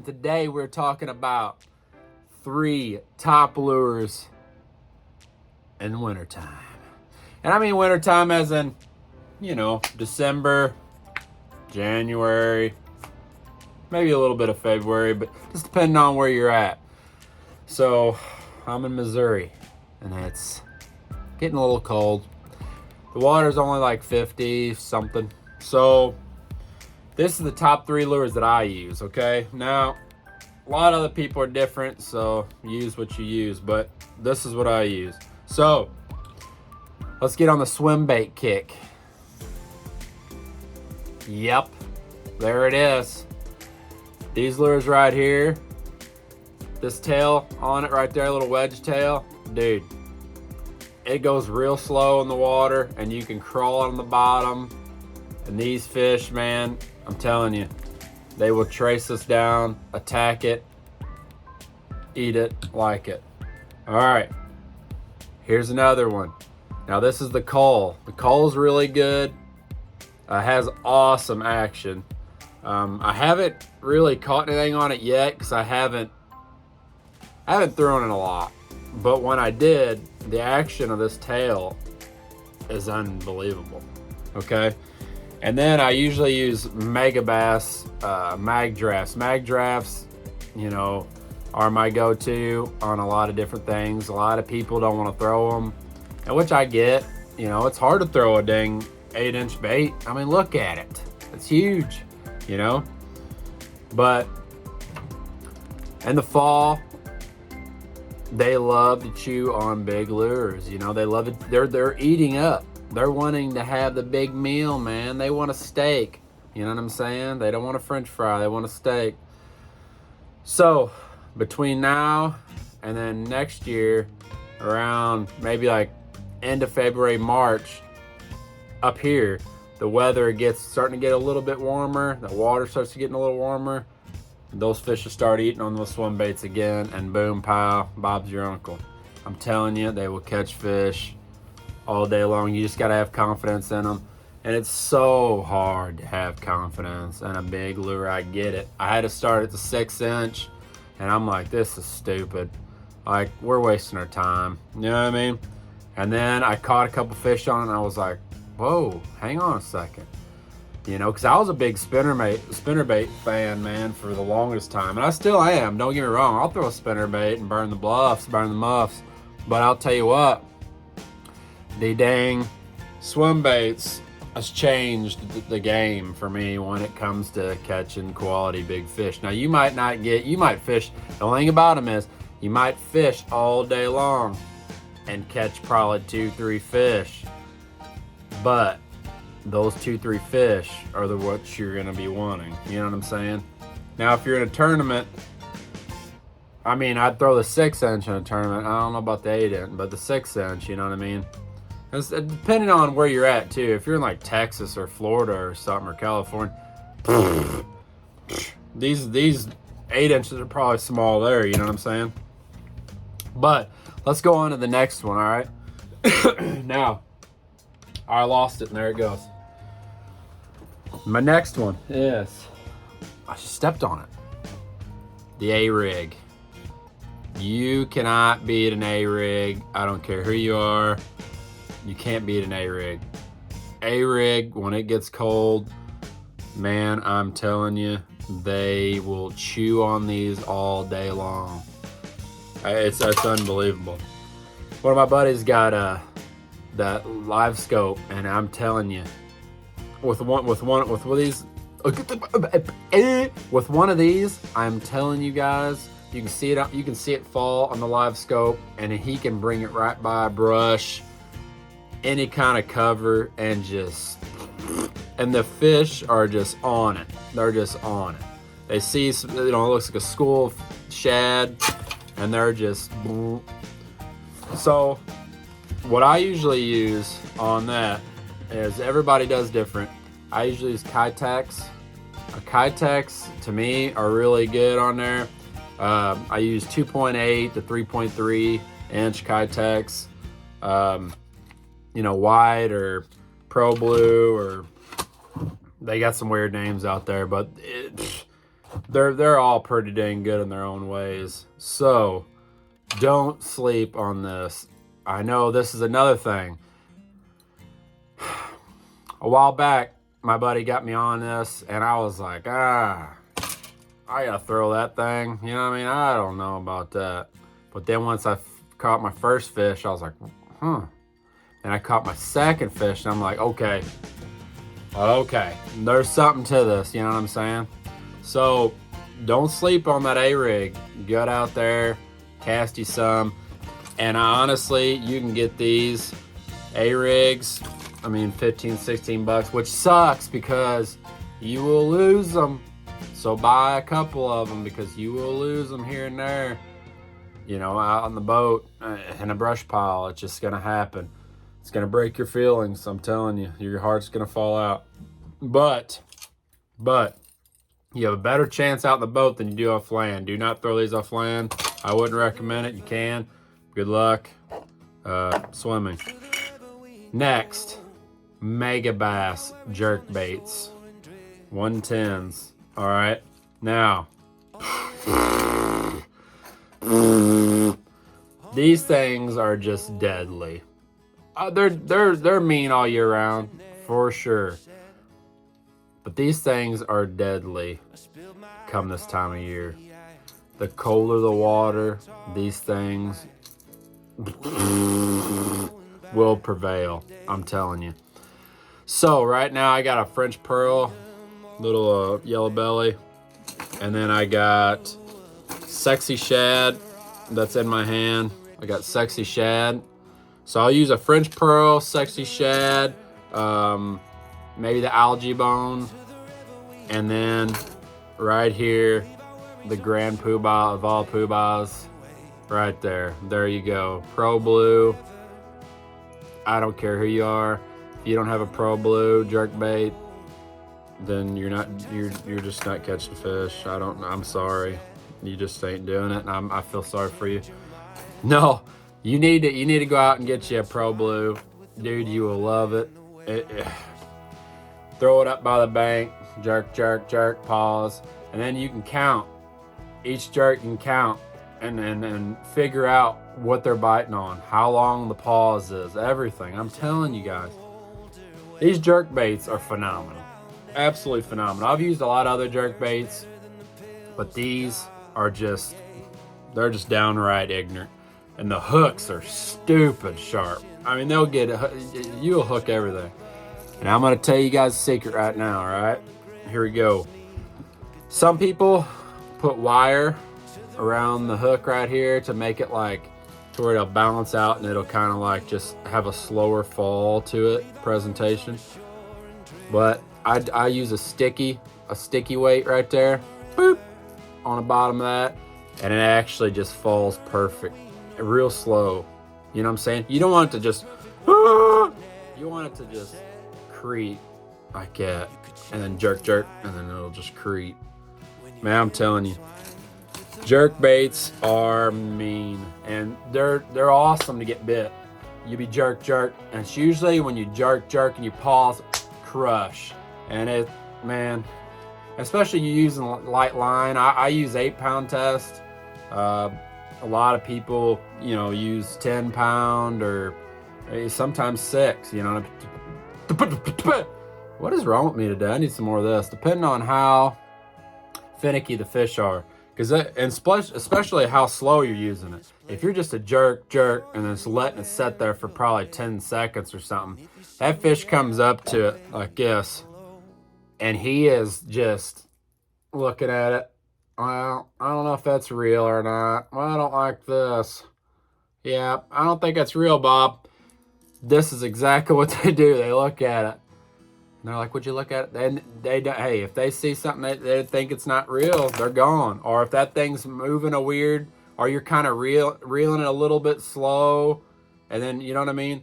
and today we're talking about 3 top lures in wintertime. And I mean wintertime as in, December, January, maybe a little bit of February, but just depending on where you're at. So I'm in Missouri and it's getting a little cold. The water's only like 50 something. So this is the top 3 lures that I use, okay? Now, a lot of other people are different, so use what you use, but this is what I use. So let's get on the swim bait kick. Yep, there it is. These lures right here, this tail on it right there, little wedge tail, dude, it goes real slow in the water and you can crawl on the bottom. And these fish, man, I'm telling you, they will trace us down, attack it, eat it, like it. All right, here's another one. Now this is the Cole. The Cole's really good. Has awesome action. I haven't really caught anything on it yet because I haven't thrown it a lot. But when I did, the action of this tail is unbelievable. Okay. And then I usually use Megabass mag drafts. Mag drafts, are my go-to on a lot of different things. A lot of people don't want to throw them, and which I get. It's hard to throw a dang 8-inch bait. I mean, look at it. It's huge, But in the fall, they love to chew on big lures. They love it. They're eating up. They're wanting to have the big meal, man. They want a steak. You know what I'm saying? They don't want a French fry. They want a steak. So between now and then next year, around maybe like end of February, March, up here, the weather gets starting to get a little bit warmer. The water starts to get a little warmer. Those fish will start eating on those swim baits again, and boom, pow, Bob's your uncle. I'm telling you, they will catch fish all day long. You just got to have confidence in them. And it's so hard to have confidence in a big lure. I get it. I had to start at the 6-inch, and I'm like, this is stupid. Like, we're wasting our time. You know what I mean? And then I caught a couple fish on it, and I was like, whoa, hang on a second. Because I was a big spinnerbait fan, man, for the longest time. And I still am. Don't get me wrong. I'll throw a spinnerbait and burn the bluffs, burn the muffs. But I'll tell you what, the dang swim baits has changed the game for me when it comes to catching quality big fish. Now, you might fish. The thing about them is you might fish all day long and catch probably 2-3 fish. But those 2-3 fish are what you're going to be wanting. You know what I'm saying? Now, if you're in a tournament, I mean, I'd throw the 6-inch in a tournament. I don't know about the 8-inch, but the 6-inch, you know what I mean? It's depending on where you're at, too. If you're in, like, Texas or Florida or something, or California, these 8 inches are probably small there, you know what I'm saying? But let's go on to the next one, all right? Now, I lost it, and there it goes. My next one is, I just stepped on it, the A-Rig. You cannot beat an A-Rig. I don't care who you are. You can't beat an A-Rig. A-Rig, when it gets cold, man, I'm telling you, they will chew on these all day long. It's unbelievable. One of my buddies got that live scope, and I'm telling you, with one of these, I'm telling you guys, you can see it fall on the live scope, and he can bring it right by a brush, any kind of cover, and the fish are just on it. They're just on it. They see, it looks like a school of shad, and they're just. So what I usually use on that is, everybody does different. I usually use Kitex. Kitex, to me, are really good on there. I use 2.8 to 3.3 inch Kitex. White or Pro Blue, or they got some weird names out there, but they're all pretty dang good in their own ways. So don't sleep on this. I know this is another thing. A while back, my buddy got me on this, and I was like, I gotta throw that thing. You know what I mean? I don't know about that. But then once I caught my first fish, I was like, And I caught my second fish, and I'm like, okay, there's something to this. You know what I'm saying? So don't sleep on that A-rig. Get out there, cast you some. And honestly, you can get these A-rigs, 15, 16 bucks, which sucks because you will lose them. So buy a couple of them because you will lose them here and there. Out on the boat, in a brush pile, it's just going to happen. It's going to break your feelings, I'm telling you. Your heart's going to fall out. But you have a better chance out in the boat than you do off land. Do not throw these off land. I wouldn't recommend it. You can. Good luck swimming. Next, Megabass jerk baits. 110s. All right. Now, these things are just deadly. They're mean all year round, for sure. But these things are deadly come this time of year. The colder the water, these things will prevail. I'm telling you. So right now I got a French pearl, little yellow belly, and then I got sexy shad that's in my hand. I got sexy shad. So I'll use a French pearl, sexy shad, maybe the algae bone, and then right here, the grand poobah of all poobahs, right there. There you go. Pro Blue. I don't care who you are. If you don't have a Pro Blue jerk bait, then you're just not catching fish. I'm sorry. You just ain't doing it, and I feel sorry for you. No, you need to go out and get you a Pro Blue. Dude, you will love it. Throw it up by the bank, jerk, jerk, jerk, pause, and then you can count. Each jerk you can count and figure out what they're biting on, how long the pause is, everything. I'm telling you guys, these jerk baits are phenomenal. Absolutely phenomenal. I've used a lot of other jerk baits, but these are they're just downright ignorant. And the hooks are stupid sharp. You'll hook everything. And I'm going to tell you guys a secret right now, all right? Here we go. Some people put wire around the hook right here to make it to where it'll balance out and it'll kind of just have a slower fall to it, presentation. But I use a sticky weight right there, boop, on the bottom of that, and it actually just falls perfect, real slow. You know what I'm saying? You don't want it to just, you want it to just creep like that, and then jerk, jerk, and then it'll just creep. Man, I'm telling you, jerk baits are mean, and they're awesome to get bit. You be jerk, jerk, and it's usually when you jerk, jerk, and you pause, crush. And especially you using light line. I use 8-pound test. A lot of people, use 10-pound or sometimes 6. What is wrong with me today? I need some more of this. Depending on how finicky the fish are, especially how slow you're using it. If you're just a jerk, jerk, and then just letting it sit there for probably 10 seconds or something, that fish comes up to it like this, and he is just looking at it. Well, I don't know if that's real or not. Well, I don't like this. Yeah, I don't think that's real, Bob. This is exactly what they do. They look at it. And they're like, would you look at it? And hey, if they see something they think it's not real, they're gone. Or if that thing's moving weird, or you're kind of reeling it a little bit slow, and then, you know what I mean?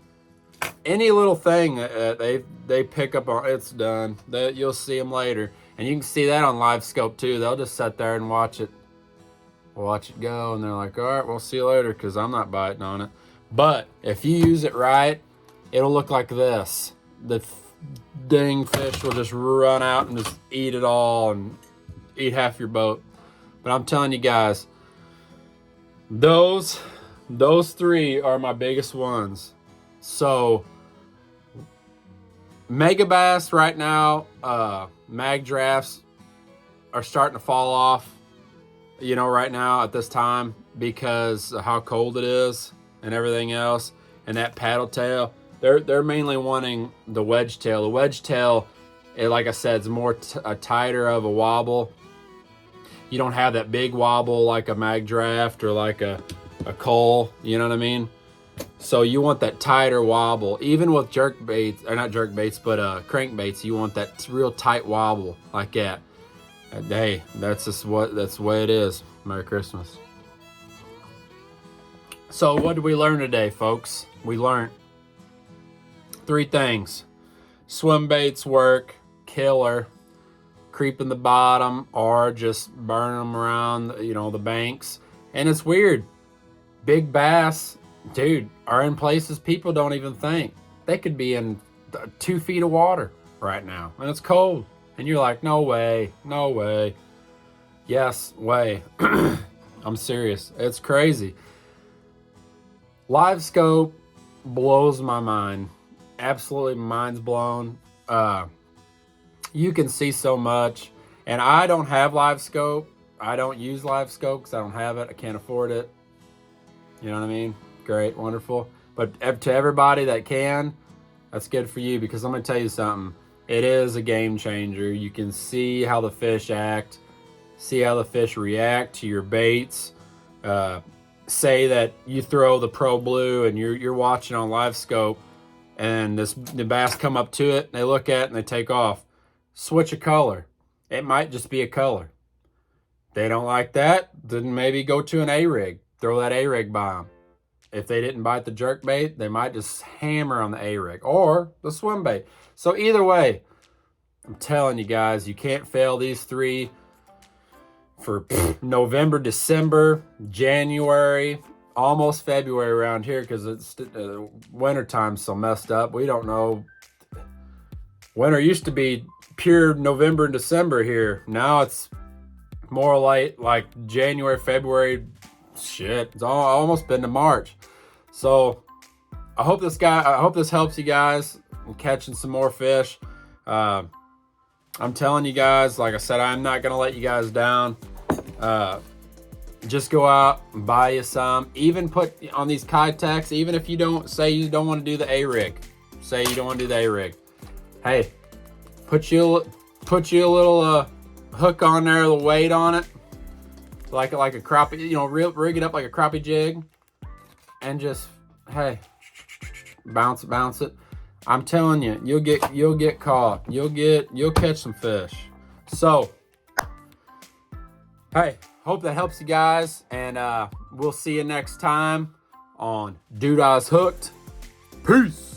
Any little thing they pick up on, it's done. You'll see them later. And you can see that on Live Scope too. They'll just sit there and watch it go, and they're like, all right, we'll see you later, because I'm not biting on it. But if you use it right, it'll look like this. The dang fish will just run out and just eat it all, and eat half your boat. But I'm telling you guys, those three are my biggest ones. So Megabass right now, mag drafts are starting to fall off, you know, right now at this time because of how cold it is and everything else. And that paddle tail, they're mainly wanting the wedge tail. The wedge tail, like I said, is more tighter of a wobble. You don't have that big wobble like a mag draft or like a Cole, you know what I mean? So you want that tighter wobble. Even with jerk baits, or not jerk baits, but crankbaits, you want that real tight wobble like that. Hey, that's the way it is. Merry Christmas. So what did we learn today, folks? We learned 3 things. Swim baits work, killer. Creeping the bottom or just burn them around, you know, the banks. And it's weird. Big bass, dude, are in places people don't even think. They could be in 2 feet of water right now, and it's cold. And you're like, no way, no way. Yes, way. I'm serious. It's crazy. Live scope blows my mind. Absolutely mind's blown. You can see so much. And I don't have live scope. I don't use live scope because I don't have it. I can't afford it. You know what I mean? Great, wonderful. But to everybody that can, that's good for you, because I'm going to tell you something. It is a game changer. You can see how the fish act, see how the fish react to your baits. Say that you throw the Pro Blue and you're watching on live scope, and the bass come up to it, and they look at it and they take off. Switch a color. It might just be a color. They don't like that, then maybe go to an A-rig. Throw that A-rig by them. If they didn't bite the jerk bait, they might just hammer on the A-rig or the swim bait. So either way, I'm telling you guys, you can't fail these 3 for November, December, January, almost February around here, because it's wintertime's so messed up. We don't know. Winter used to be pure November and December here. Now it's more like January, February. Shit, it's almost been to March. So I hope this helps you guys in catching some more fish. I'm telling you guys, like I said, I'm not gonna let you guys down. Just go out and buy you some. Even put on these Keitechs, even if you don't want to do the A-rig. Say you don't want to do the A-rig. Hey, put you a little hook on there, the weight on it, like a crappie, you know, rig it up like a crappie jig, and just, hey, bounce it. I'm telling you, you'll get caught. You'll catch some fish. So, hey, hope that helps you guys, and we'll see you next time on Dude Eyes Hooked. Peace.